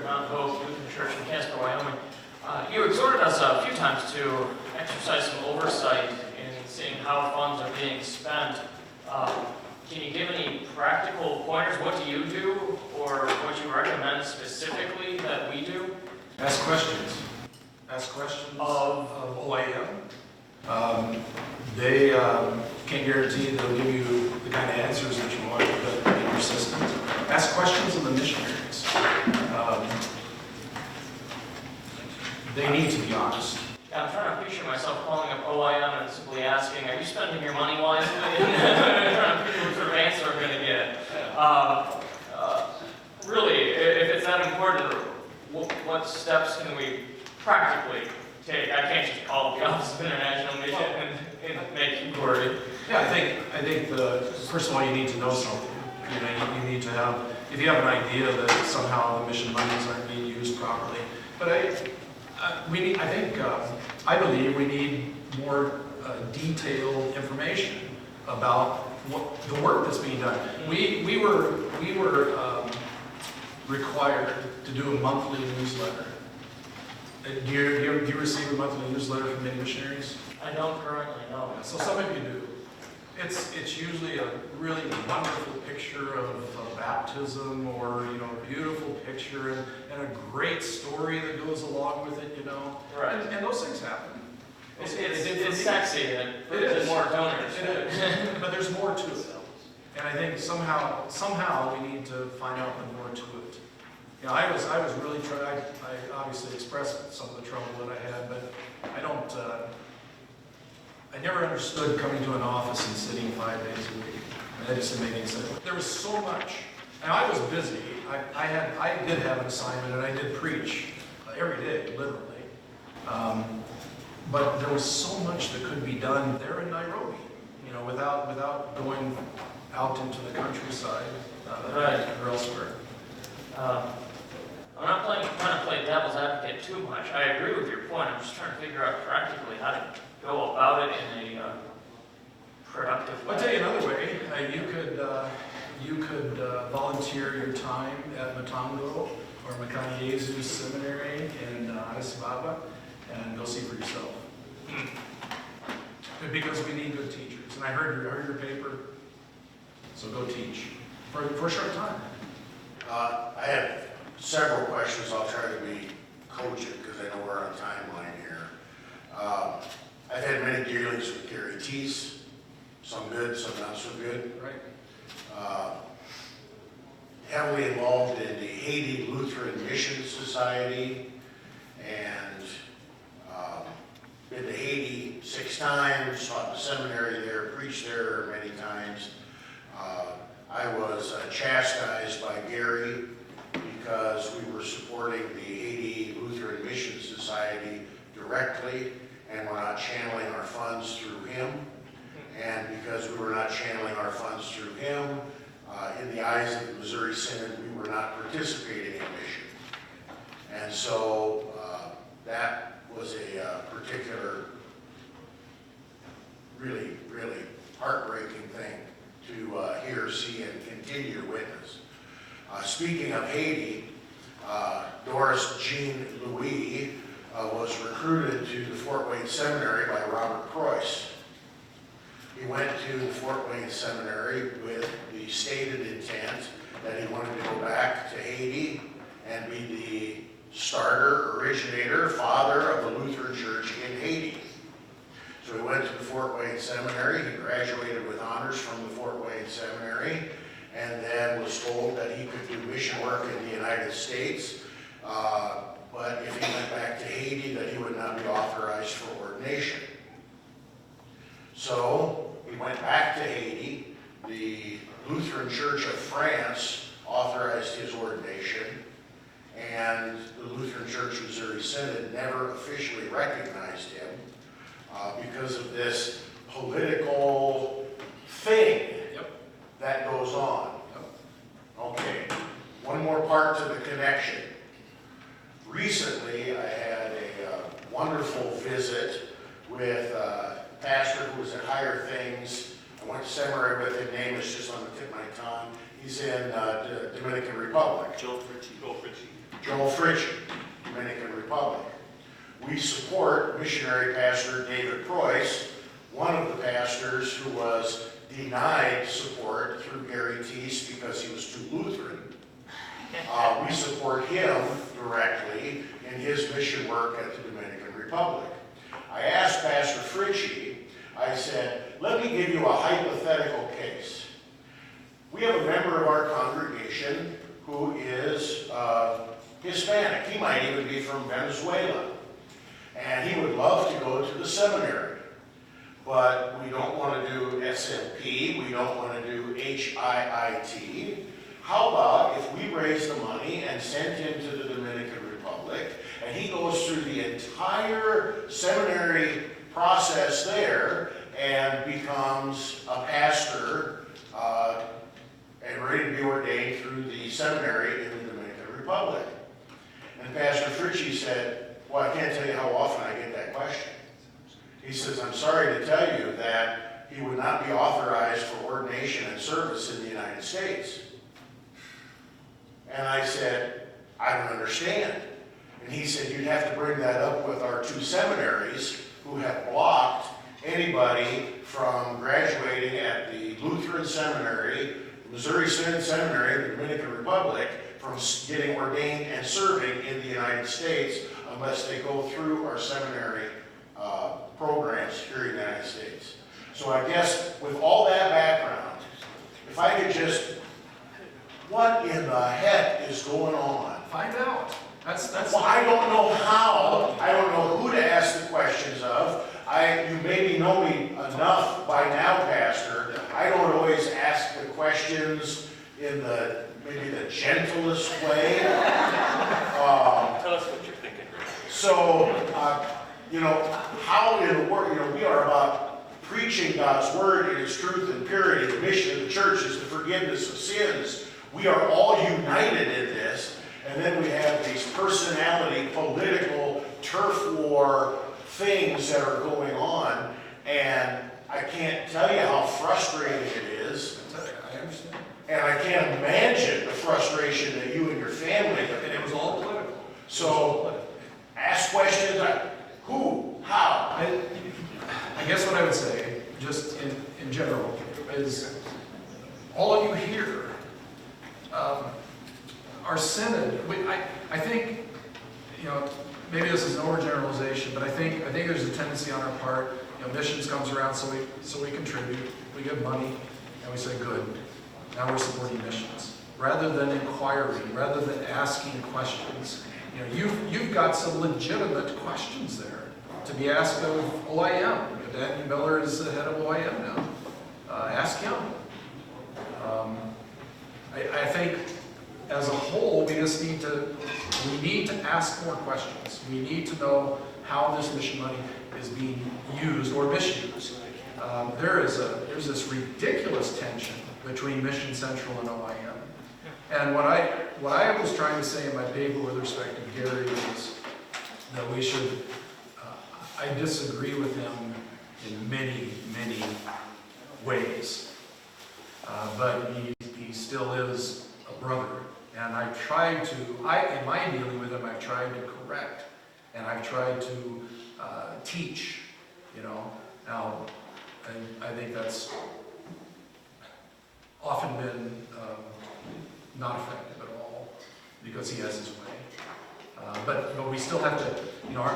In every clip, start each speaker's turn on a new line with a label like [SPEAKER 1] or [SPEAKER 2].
[SPEAKER 1] Mount Hope Lutheran Church in Casper, Wyoming. You exhorted us a few times to exercise some oversight in seeing how funds are being spent. Can you give any practical pointers? What do you do, or what you recommend specifically that we do?
[SPEAKER 2] Ask questions. Ask questions of OIM. They can't guarantee they'll give you the kind of answers that you want, but be persistent. Ask questions of the missionaries. They need to be honest.
[SPEAKER 1] Yeah, I'm trying to picture myself calling up OIM and simply asking, are you spending your money wisely? Trying to picture what sort of answer I'm going to get. Really, if it's that important, what steps can we practically take? I can't just call the Office of International Mission and make inquiry.
[SPEAKER 2] Yeah, I think first of all, you need to know something. You need to have, if you have an idea that somehow the mission monies aren't being used properly. But I believe we need more detailed information about what the work that's being done. We were required to do a monthly newsletter. Do you receive a monthly newsletter from many missionaries?
[SPEAKER 1] I don't currently know.
[SPEAKER 2] So some of you do. It's usually a really wonderful picture of baptism, or a beautiful picture and a great story that goes along with it.
[SPEAKER 1] Right.
[SPEAKER 2] And those things happen.
[SPEAKER 1] It's sexy and it brings more donors.
[SPEAKER 2] It is. But there's more to it. And I think somehow we need to find out more to it. I was really trying. I obviously expressed some of the trouble that I had, but I never understood coming to an office and sitting 5 days a week. That just didn't make any sense. There was so much, and I was busy. I did have an assignment, and I did preach every day, literally. But there was so much that could be done there in Nairobi, without going out into the countryside or elsewhere.
[SPEAKER 1] I'm not trying to play devil's advocate too much. I agree with your point. I'm just trying to figure out practically how to go about it in a productive way.
[SPEAKER 2] I'll tell you another way. You could volunteer your time at Matango or Makani Yesu Seminary in Addis Ababa and go see for yourself. Because we need good teachers. And I heard your paper, so go teach for a short time.
[SPEAKER 3] I have several questions. I'll try to be cogent because I know we're on a timeline here. I've had many dealings with Gary Teese, some good, some not so good.
[SPEAKER 2] Right.
[SPEAKER 3] Heavily involved in the Haiti Lutheran Mission Society, and been to Haiti 6 times, taught in the seminary there, preached there many times. I was chastised by Gary because we were supporting the Haiti Lutheran Mission Society directly, and we're not channeling our funds through him. And because we were not channeling our funds through him, in the eyes of the Missouri Synod, we were not participating in mission. And so that was a particular, really, really heartbreaking thing to hear, see, and continue to witness. Speaking of Haiti, Doris Jean Louis was recruited to the Fort Wayne Seminary by Robert Preuss. He went to the Fort Wayne Seminary with the stated intent that he wanted to go back to Haiti and be the starter, originator, father of the Lutheran Church in Haiti. So he went to the Fort Wayne Seminary. He graduated with honors from the Fort Wayne Seminary, and then was told that he could do mission work in the United States, but if he went back to Haiti, that he would not be authorized for ordination. So he went back to Haiti. The Lutheran Church of France authorized his ordination, and the Lutheran Church Missouri Synod never officially recognized him because of this political thing that goes on. Okay, one more part to the connection. Recently, I had a wonderful visit with a pastor who was at Higher Things I went to seminary with him, name is just on the tip of my tongue. He's in the Dominican Republic.
[SPEAKER 4] Joel Fritchie.
[SPEAKER 3] Joel Fritchie, Dominican Republic. We support missionary pastor David Preuss, one of the pastors who was denied support through Gary Teese because he was too Lutheran. We support him directly in his mission work at the Dominican Republic. I asked Pastor Fritchie, I said, let me give you a hypothetical case. We have a member of our congregation who is Hispanic. He might even be from Venezuela. And he would love to go to the seminary. But we don't want to do ACELC, we don't want to do HIIT. How about if we raise the money and send him to the Dominican Republic, and he goes through the entire seminary process there and becomes a pastor and ready to be ordained through the seminary in the Dominican Republic? And Pastor Fritchie said, well, I can't tell you how often I get that question. He says, I'm sorry to tell you that he would not be authorized for ordination and service in the United States. And I said, I don't understand. And he said, you'd have to bring that up with our two seminaries who have blocked anybody from graduating at the Lutheran Seminary, Missouri Synod Seminary in the Dominican Republic, from getting ordained and serving in the United States unless they go through our seminary programs here in the United States. So I guess with all that background, if I could just, what in the heck is going on?
[SPEAKER 2] Find out. That's.
[SPEAKER 3] Well, I don't know how. I don't know who to ask the questions of. You maybe know me enough by now, Pastor. I don't always ask the questions in maybe the gentlest way.
[SPEAKER 4] Tell us what you're thinking, Rick.
[SPEAKER 3] So, how in the world, we are about preaching God's word in its truth and purity. The mission of the church is the forgiveness of sins. We are all united in this. And then we have these personality, political, turf war things that are going on. And I can't tell you how frustrating it is.
[SPEAKER 2] I understand.
[SPEAKER 3] And I can't imagine the frustration that you and your family have.
[SPEAKER 2] And it was all political.
[SPEAKER 3] So, ask questions like, who, how?
[SPEAKER 2] I guess what I would say, just in general, is all of you here, our synod, I think, maybe this is an overgeneralization, but I think there's a tendency on our part, missions comes around, so we contribute, we give money, and we say, good, now we're supporting missions. Rather than inquiring, rather than asking questions, you've got some legitimate questions there to be asked of OIM. Daniel Miller is the head of OIM now. Ask him. I think as a whole, we need to ask more questions. We need to know how this mission money is being used or misused. There's this ridiculous tension between Mission Central and OIM. And what I was trying to say in my paper with respect to Gary is that we should, I disagree with him in many, many ways. But he still is a brother. And I've tried to, in my dealing with him, I've tried to correct. And I've tried to teach, Now, I think that's often been not effective at all because he has his way. But we still have to, our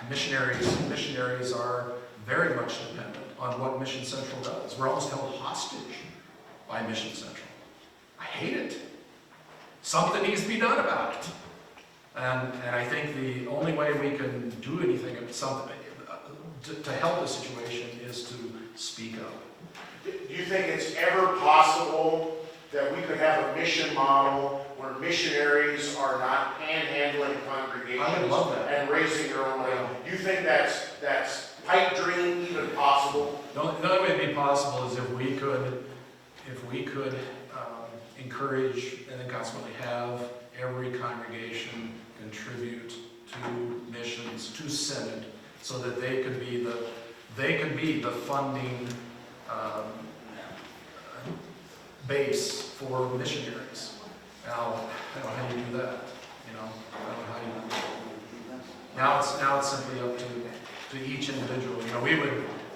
[SPEAKER 2] missionaries are very much dependent on what Mission Central does. We're almost held hostage by Mission Central. I hate it. Something needs to be done about it. And I think the only way we can do anything to help the situation is to speak up.
[SPEAKER 3] Do you think it's ever possible that we could have a mission model where missionaries are not panhandling congregations
[SPEAKER 2] I would love that.
[SPEAKER 3] and raising their own money? Do you think that's pipe dream even possible?
[SPEAKER 2] The only way it'd be possible is if we could encourage and then consequently have every congregation contribute to missions, to Synod, so that they could be the funding base for missionaries. Now, I don't know how you do that, you know, I don't know how you, now it's simply up to each individual. You know,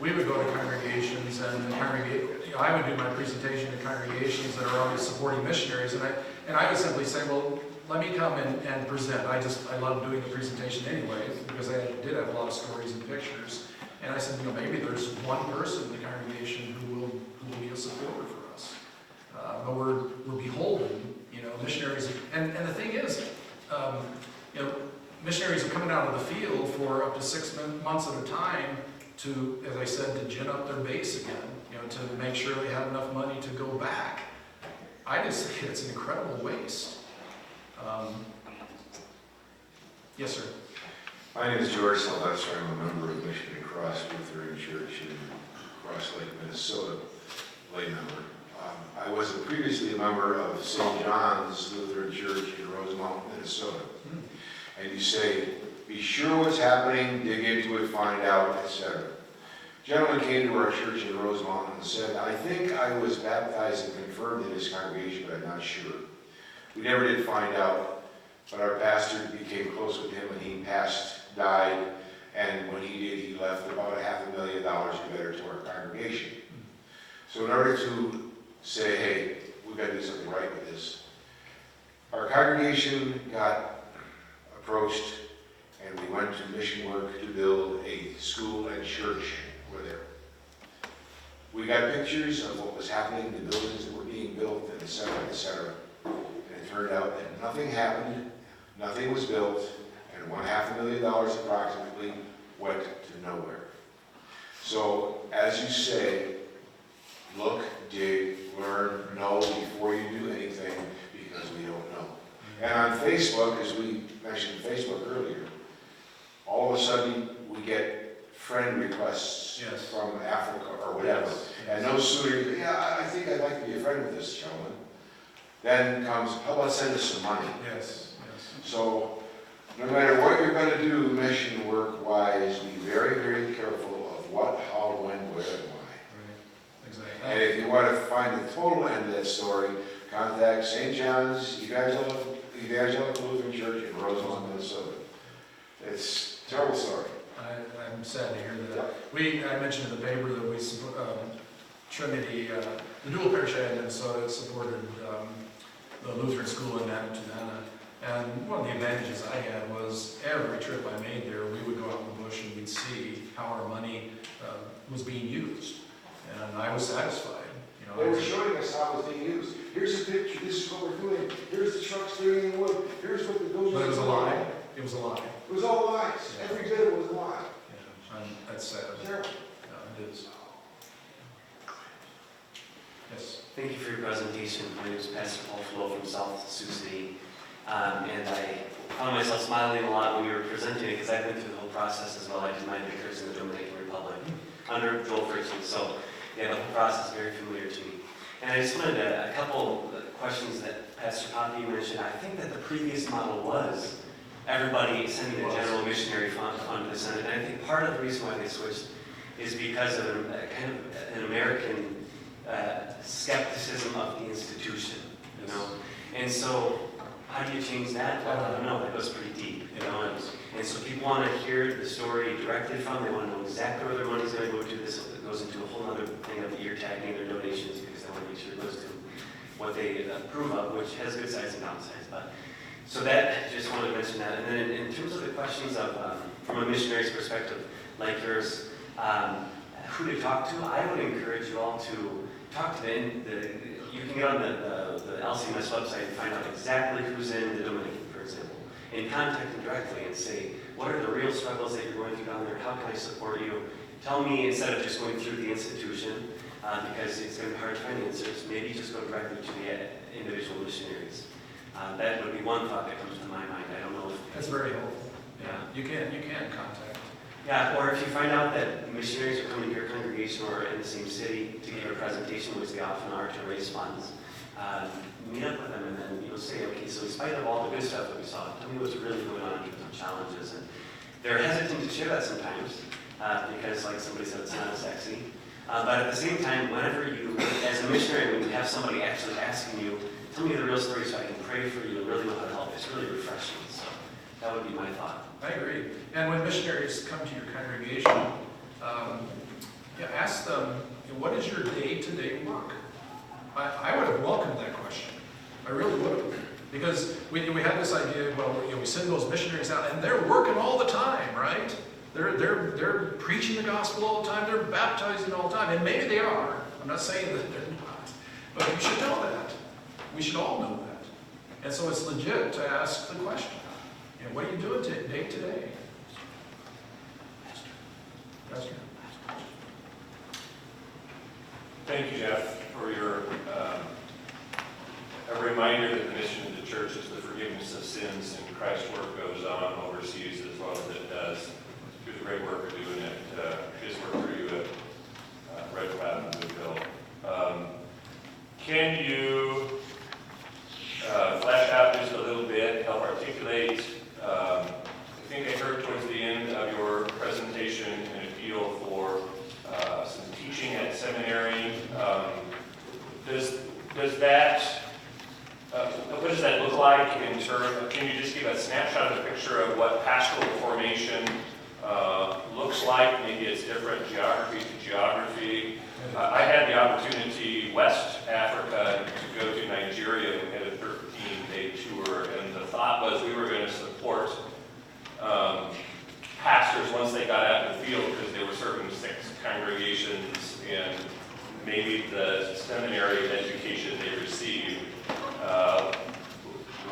[SPEAKER 2] we would go to congregations and I would do my presentation to congregations that are always supporting missionaries, and I would simply say, well, let me come and present. I love doing the presentation anyway, because I did have a lot of stories and pictures. And I said, you know, maybe there's one person in the congregation who will be a supporter for us. But we're beholden, you know, missionaries. And the thing is, you know, missionaries are coming out of the field for up to 6 months at a time to, as I said, to gin up their base again, you know, to make sure they have enough money to go back. I just think it's an incredible waste. Yes, sir.
[SPEAKER 5] My name is George Sylvester. I'm a member of Missionary Cross Lutheran Church in Cross Lake, Minnesota, lay member. I was previously a member of St. John's Lutheran Church in Rosemount, Minnesota. And you say, be sure what's happening, dig into it, find out, etc. A gentleman came to our church in Rosemount and said, I think I was baptized and confirmed in this congregation, but I'm not sure. We never did find out, but our pastor became close with him and he died, and when he did, he left about $500,000 or better to our congregation. So in order to say, hey, we've got to do something right with this, our congregation got approached and we went to mission work to build a school and church over there. We got pictures of what was happening, the buildings that were being built, and et cetera, et cetera. And it turned out that nothing happened, nothing was built, and $500,000 approximately went to nowhere. So, as you say, look, dig, learn, know before you do anything, because we don't know. And on Facebook, as we mentioned Facebook earlier, all of a sudden we get friend requests from Africa or whatever. And no sooner, yeah, I think I'd like to be a friend with this gentleman. Then comes, how about send us some money?
[SPEAKER 2] Yes.
[SPEAKER 5] So, no matter what you're going to do mission work-wise, be very, very careful of what, how, when, where, and why.
[SPEAKER 2] Right. Exactly.
[SPEAKER 5] And if you want to find the total end of that story, contact St. John's Evangelical Lutheran Church in Rosemount, Minnesota. It's a terrible story.
[SPEAKER 2] I'm sad to hear that. I mentioned in the paper that we support Trinity, the dual parish I had in Minnesota supported the Lutheran school in Manitoulin. And one of the advantages I had was every trip I made there, we would go out in the bush and we'd see how our money was being used. And I was satisfied. You know,
[SPEAKER 5] They were showing us how it was being used. Here's a picture, this is what we're doing. Here's the trucks doing the wood. Here's what the buildings are.
[SPEAKER 2] But it was a lie. It was a lie.
[SPEAKER 5] It was all lies.
[SPEAKER 2] Yeah.
[SPEAKER 5] Every bit of it was a lie.
[SPEAKER 2] Yeah, and that's sad.
[SPEAKER 5] Terrible.
[SPEAKER 2] Yeah, it is. Yes.
[SPEAKER 6] Thank you for your presentation. My name is Pastor Paul Flo from South Sioux City. And I found myself smiling a lot when you were presenting it because I've been through the whole process as well. I did my vicars in the Dominican Republic under Joel Fritzl. So yeah, the whole process is very familiar to me. And I just wanted a couple questions that Pastor Poppy mentioned. I think that the previous model was everybody sending a general missionary fund to the Senate. And I think part of the reason why they switched is because of kind of an American skepticism of the institution, you know. And so, how do you change that? Well, I don't know. That goes pretty deep, you know. And so people want to hear the story directly from. They want to know exactly where their money's going to go to. This goes into a whole other thing of ear tagging their donations because they want to make sure it goes to what they approve of, which has good sides and downsides. But so that, just wanted to mention that. And then in terms of the questions of from a missionary's perspective, like yours, who to talk to, I would encourage you all to talk to you can get on the LCMS website and find out exactly who's in the Dominican, for example, and contact them directly and say, what are the real struggles that you're going through down there? How can I support you? Tell me, instead of just going through the institution, because it's going to be hard to find answers, maybe just go directly to the individual missionaries. That would be one thought that comes to my mind. I don't know if...
[SPEAKER 2] That's very helpful.
[SPEAKER 6] Yeah.
[SPEAKER 2] You can contact.
[SPEAKER 6] Yeah, or if you find out that missionaries are coming to your congregation or in the same city to give a presentation, which they often are, to raise funds, meet up with them and then say, okay, so in spite of all the good stuff that we saw, tell me what's really going on in terms of challenges. And they're hesitant to share that sometimes because, like somebody said, it's not as sexy. But at the same time, whenever you, as a missionary, when you have somebody actually asking you, tell me the real story so I can pray for you and really know how to help, it's really refreshing. So that would be my thought.
[SPEAKER 2] I agree. And when missionaries come to your congregation, ask them, what is your day-to-day work? I would have welcomed that question. I really would have. Because we have this idea, well, we send those missionaries out, and they're working all the time, right? They're preaching the gospel all the time, they're baptizing all the time, and maybe they are. I'm not saying that they're not. But you should know that. We should all know that. And so it's legit to ask the question, what are you doing day to day? Pastor?
[SPEAKER 4] Thank you, Jeff, for your a reminder that the mission of the church is the forgiveness of sins, and Christ's work goes on overseas as well as it does. Do the great work of doing it. His work for you at Red Cloud and Woodville. Can you flesh out just a little bit, help articulate? I think I heard towards the end of your presentation an appeal for some teaching at seminary. Does that, what does that look like in terms of, can you just give a snapshot of a picture of what pastoral formation looks like? Maybe it's different geography to geography. I had the opportunity, West Africa, to go to Nigeria. We had a 13-day tour, and the thought was we were going to support pastors once they got out in the field because they were serving 6 congregations, and maybe the seminary education they received,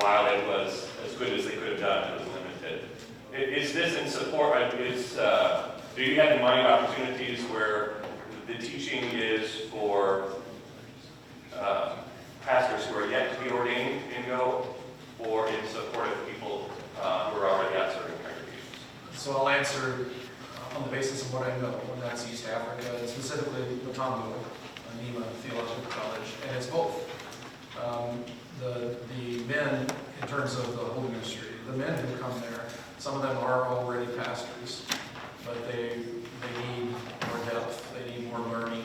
[SPEAKER 4] while it was as good as they could have done, it was limited. Is this in support? Do you have in mind opportunities where the teaching is for pastors who are yet to be ordained and go, or in support of people who are already out serving congregations?
[SPEAKER 2] So I'll answer on the basis of what I know, and that's East Africa, and specifically Matambo, Nima Theological College, and it's both. The men, in terms of the whole ministry, the men who come there, some of them are already pastors, but they need more depth, they need more learning,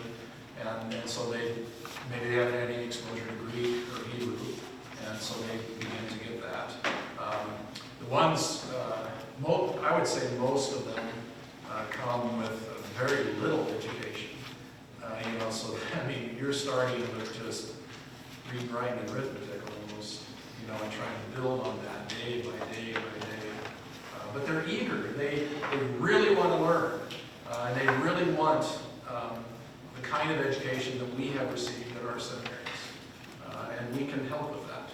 [SPEAKER 2] and so maybe they haven't had any exposure to Greek or Hebrew, and so they begin to get that. The ones, I would say most of them come with very little education. So you're starting with just reading, writing, and arithmetic almost, and trying to build on that day by day by day. But they're eager. They really want to learn, and they really want the kind of education that we have received at our seminaries, and we can help with that.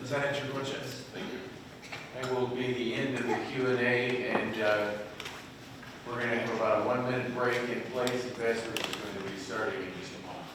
[SPEAKER 2] Does that answer your question?
[SPEAKER 7] Thank you. That will be the end of the Q&A, and we're going to have about a 1-minute break in place. The pastor is going to be starting in just a moment.